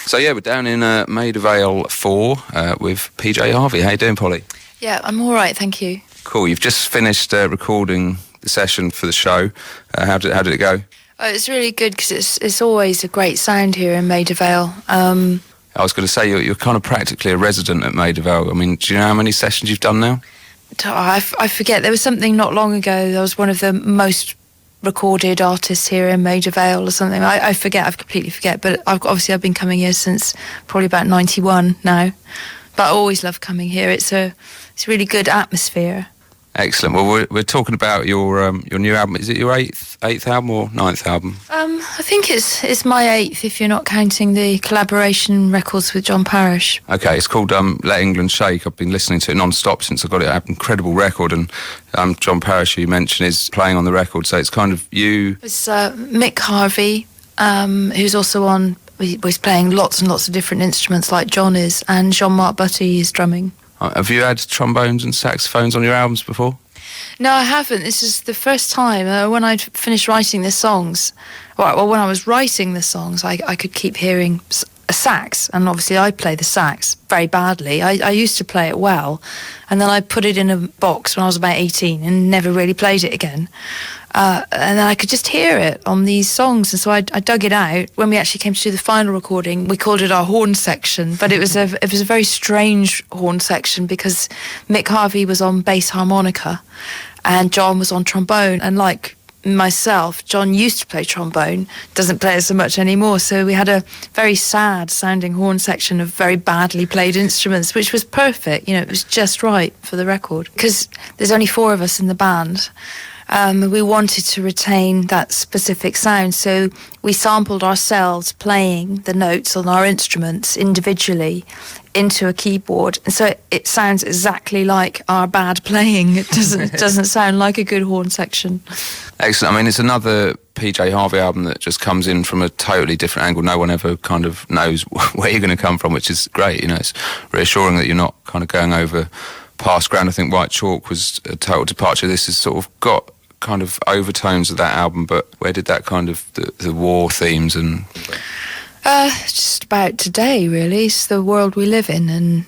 So yeah, we're down in Maida Vale 4 with PJ Harvey. How you doing, Polly? Yeah, I'm all right, thank you. Cool. You've just finished recording the session for the show. How did it go? It's really good because it's always a great sound here in Maida Vale. I was going to say you're kind of practically a resident at Maida Vale. I mean, do you know how many sessions you've done now? I forget. There was something not long ago. I was one of the most recorded artists here in Maida Vale or something. I forget. I completely forget. But I've been coming here since probably about 91 now. But I always love coming here. It's a really good atmosphere. Excellent. Well, we're talking about your new album. Is it your eighth album or ninth album? I think it's my eighth, if you're not counting the collaboration records with John Parrish. Okay, it's called Let England Shake. I've been listening to it non-stop since I got it. An incredible record, and John Parrish, who you mentioned, is playing on the record. So it's kind of you. It's Mick Harvey, who's also on. He's playing lots and lots of different instruments like John is, and Jean-Marc Butty is drumming. Have you had trombones and saxophones on your albums before? No, I haven't. This is the first time. When I'd finished writing the songs, well, when I was writing the songs, I could keep hearing a sax, and obviously I play the sax very badly. I used to play it well, and then I put it in a box when I was about 18 and never really played it again. And then I could just hear it on these songs, and so I dug it out. When we actually came to do the final recording, we called it our horn section, but it was a very strange horn section because Mick Harvey was on bass harmonica and John was on trombone, and like myself, John used to play trombone, doesn't play it so much anymore, so we had a very sad sounding horn section of very badly played instruments, which was perfect. It was just right for the record because there's only 4 of us in the band. We wanted to retain that specific sound, so we sampled ourselves playing the notes on our instruments individually into a keyboard, and so it sounds exactly like our bad playing. It doesn't sound like a good horn section. Excellent. I mean, it's another PJ Harvey album that just comes in from a totally different angle. No one ever kind of knows where you're going to come from, which is great. It's reassuring that you're not kind of going over past ground. I think White Chalk was a total departure. This has sort of got kind of overtones of that album, but where did that kind of the war themes and just about today, really. It's the world we live in, and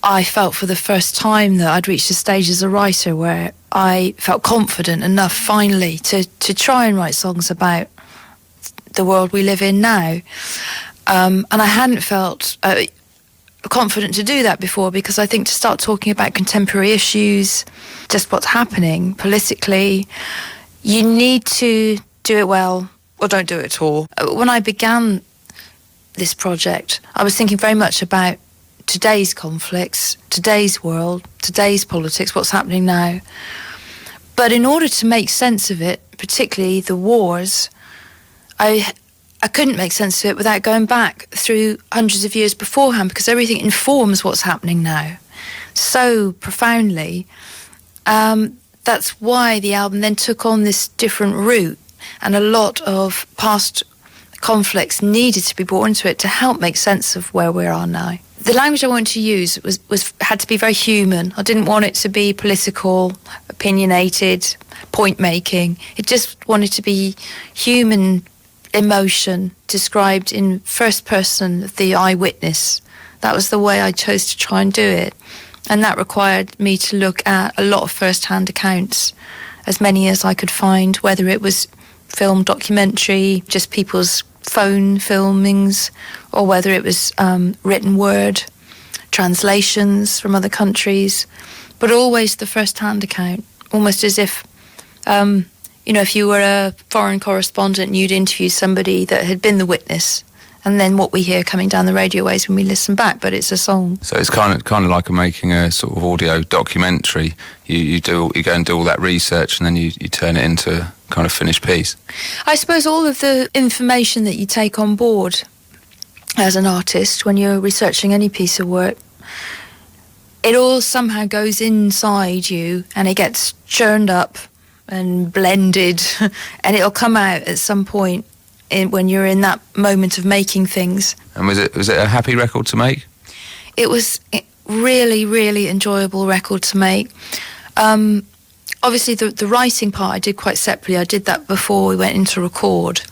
I felt for the first time that I'd reached a stage as a writer where I felt confident enough finally to try and write songs about the world we live in now, and I hadn't felt confident to do that before, because I think to start talking about contemporary issues, just what's happening politically, you need to do it well or don't do it at all. When I began this project, I was thinking very much about today's conflicts, today's world, today's politics, what's happening now. But in order to make sense of it, particularly the wars, I couldn't make sense of it without going back through hundreds of years beforehand, because everything informs what's happening now so profoundly. That's why the album then took on this different route, and a lot of past conflicts needed to be brought into it to help make sense of where we are now. The language I wanted to use had to be very human. I didn't want it to be political, opinionated, point-making. It just wanted to be human emotion described in first person, the eyewitness. That was the way I chose to try and do it, and that required me to look at a lot of first-hand accounts, as many as I could find, whether it was film documentary, just people's phone filmings, or whether it was written word translations from other countries, but always the first-hand account, almost as if if you were a foreign correspondent and you'd interview somebody that had been the witness, and then what we hear coming down the radio waves when we listen back, but it's a song. So it's kind of like making a sort of audio documentary. You go and do all that research, and then you turn it into a kind of finished piece. I suppose all of the information that you take on board as an artist when you're researching any piece of work, it all somehow goes inside you and it gets churned up and blended and it'll come out at some point when you're in that moment of making things. And was it a happy record to make? It was a really, really enjoyable record to make. Obviously, the writing part I did quite separately. I did that before we went into record.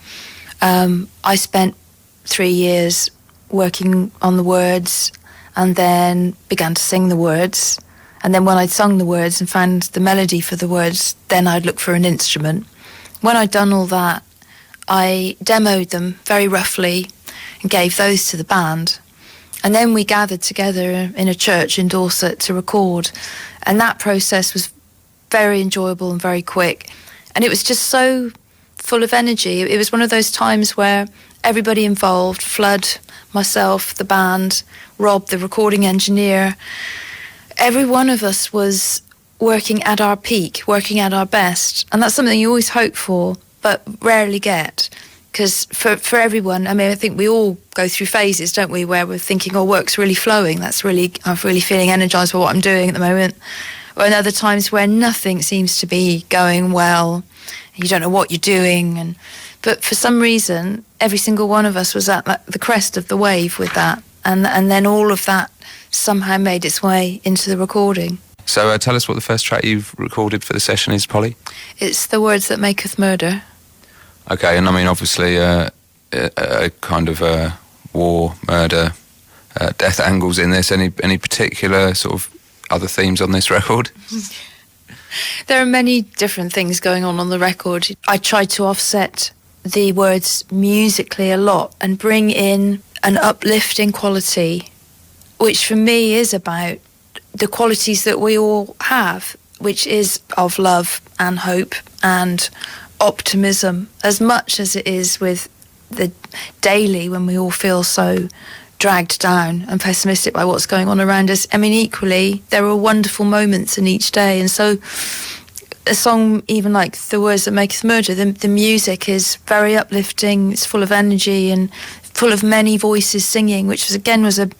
I spent 3 years working on the words, and then began to sing the words. And then when I'd sung the words and found the melody for the words, then I'd look for an instrument. When I'd done all that, I demoed them very roughly and gave those to the band. And then we gathered together in a church in Dorset to record. And that process was very enjoyable and very quick. And it was just so full of energy. It was one of those times where everybody involved, Flood, myself, the band, Rob, the recording engineer, every one of us was working at our peak, working at our best. And that's something you always hope for, but rarely get. Because for everyone, I mean, I think we all go through phases, don't we, where we're thinking, oh, work's really flowing. I'm really feeling energised by what I'm doing at the moment. Or in other times where nothing seems to be going well. You don't know what you're doing. But for some reason, every single one of us was at the crest of the wave with that. And then all of that somehow made its way into the recording. So tell us what the first track you've recorded for the session is, Polly. It's The Words That Maketh Murder. Okay, and I mean, obviously, a kind of war, murder, death angles in this. Any particular sort of other themes on this record? There are many different things going on the record. I tried to offset the words musically a lot and bring in an uplifting quality, which for me is about the qualities that we all have, which is of love and hope and optimism, as much as it is with the daily when we all feel so dragged down and pessimistic by what's going on around us. I mean, equally, there are wonderful moments in each day. And so a song even like The Words That Maketh Murder, the music is very uplifting, it's full of energy and full of many voices singing, which was a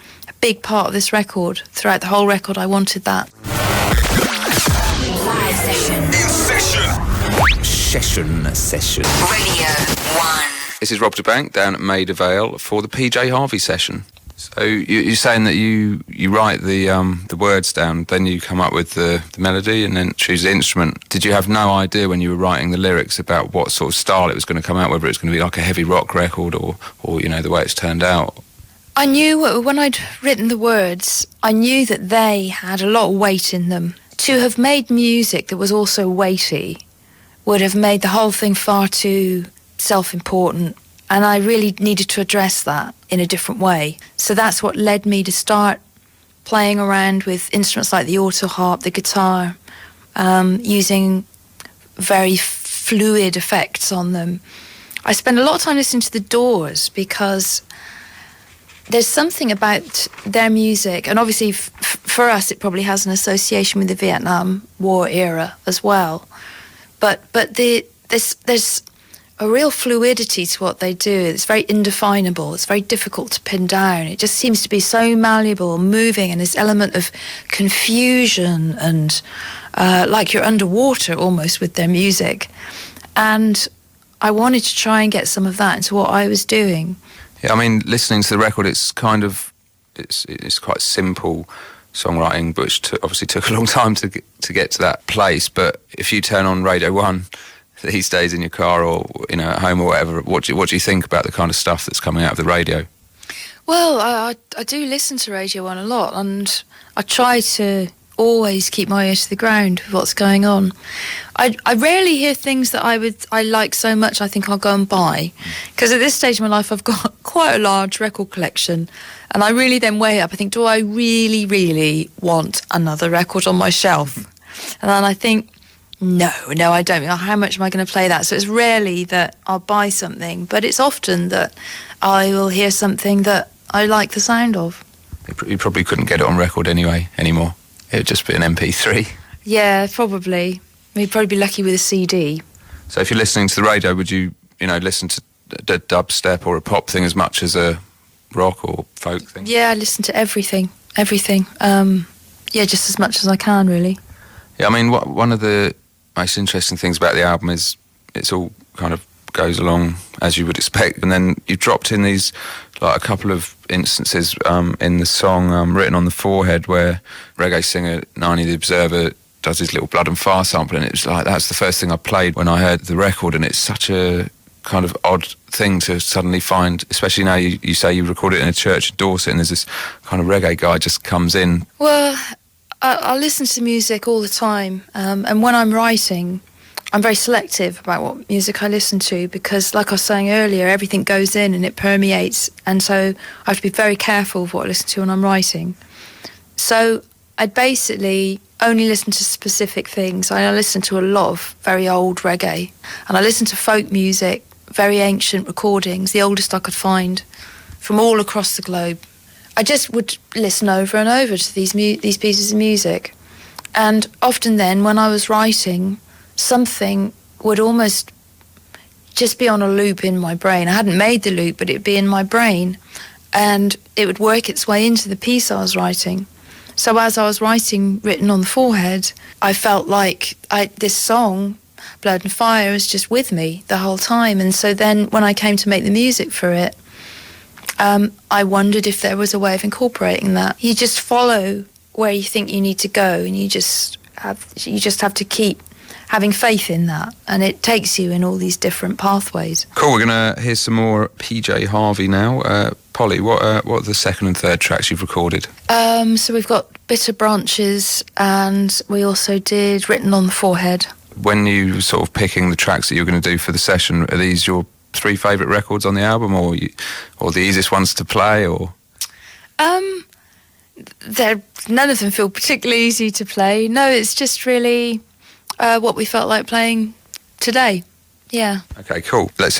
big part of this record. Throughout the whole record, I wanted that. Live session. In session. Session. Radio 1. This is Rob DeBank down at Maida Vale for the PJ Harvey session. So you're saying that you write the words down, then you come up with the melody and then choose the instrument. Did you have no idea when you were writing the lyrics about what sort of style it was going to come out, whether it was going to be like a heavy rock record or you know, the way it's turned out? I knew when I'd written the words, I knew that they had a lot of weight in them. To have made music that was also weighty would have made the whole thing far too self-important. And I really needed to address that in a different way. So that's what led me to start playing around with instruments like the auto harp, the guitar, using very fluid effects on them. I spend a lot of time listening to The Doors because there's something about their music, and obviously for us it probably has an association with the Vietnam War era as well. But there's a real fluidity to what they do. It's very indefinable. It's very difficult to pin down. It just seems to be so malleable, moving, and this element of confusion and like you're underwater almost with their music. And I wanted to try and get some of that into what I was doing. Yeah, I mean, listening to the record, it's kind of it's quite simple songwriting, which obviously took a long time to get to that place. But if you turn on Radio 1 these days in your car or, you know, at home or whatever, what do you think about the kind of stuff that's coming out of the radio? Well, I do listen to Radio 1 a lot, and I try to always keep my ear to the ground with what's going on. I rarely hear things that I like so much I think I'll go and buy, because at this stage of my life I've got quite a large record collection, and I really then weigh up, I think, do I really, really want another record on my shelf? And then I think, no, I don't. How much am I going to play that? So it's rarely that I'll buy something, but it's often that I will hear something that I like the sound of. You probably couldn't get it on record anymore. It would just be an MP3. Yeah, probably. We'd probably be lucky with a CD. So if you're listening to the radio, would you listen to a dubstep or a pop thing as much as a rock or folk thing? Yeah, I listen to everything. Just as much as I can, really. Yeah, I mean, one of the most interesting things about the album is it's all kind of goes along as you would expect, and then you dropped in these, like, a couple of instances in the song Written on the Forehead, where reggae singer Niney the Observer does his little Blood and Fire sample, and it was like, that's the first thing I played when I heard the record, and it's such a kind of odd thing to suddenly find, especially now you say you recorded it in a church in Dorset and there's this kind of reggae guy just comes in? Well, I listen to music all the time, and when I'm writing, I'm very selective about what music I listen to because, like I was saying earlier, everything goes in and it permeates, and so I have to be very careful of what I listen to when I'm writing. So I basically only listen to specific things. I listen to a lot of very old reggae, and I listen to folk music, very ancient recordings, the oldest I could find from all across the globe. I just would listen over and over to these pieces of music, and often then when I was writing, something would almost just be on a loop in my brain. I hadn't made the loop, but it'd be in my brain, and it would work its way into the piece I was writing. So as I was writing Written on the Forehead, I felt like this song, Blood and Fire, was just with me the whole time. And so then when I came to make the music for it, I wondered if there was a way of incorporating that. You just follow where you think you need to go, and you just have to keep having faith in that, and it takes you in all these different pathways. Cool, we're going to hear some more PJ Harvey now. Polly, what are the second and third tracks you've recorded? So we've got Bitter Branches, and we also did Written on the Forehead. When you were sort of picking the tracks that you were going to do for the session, are these your 3 favourite records on the album, or the easiest ones to play, or? None of them feel particularly easy to play. No, it's just really what we felt like playing today. Yeah. Okay, cool. Let's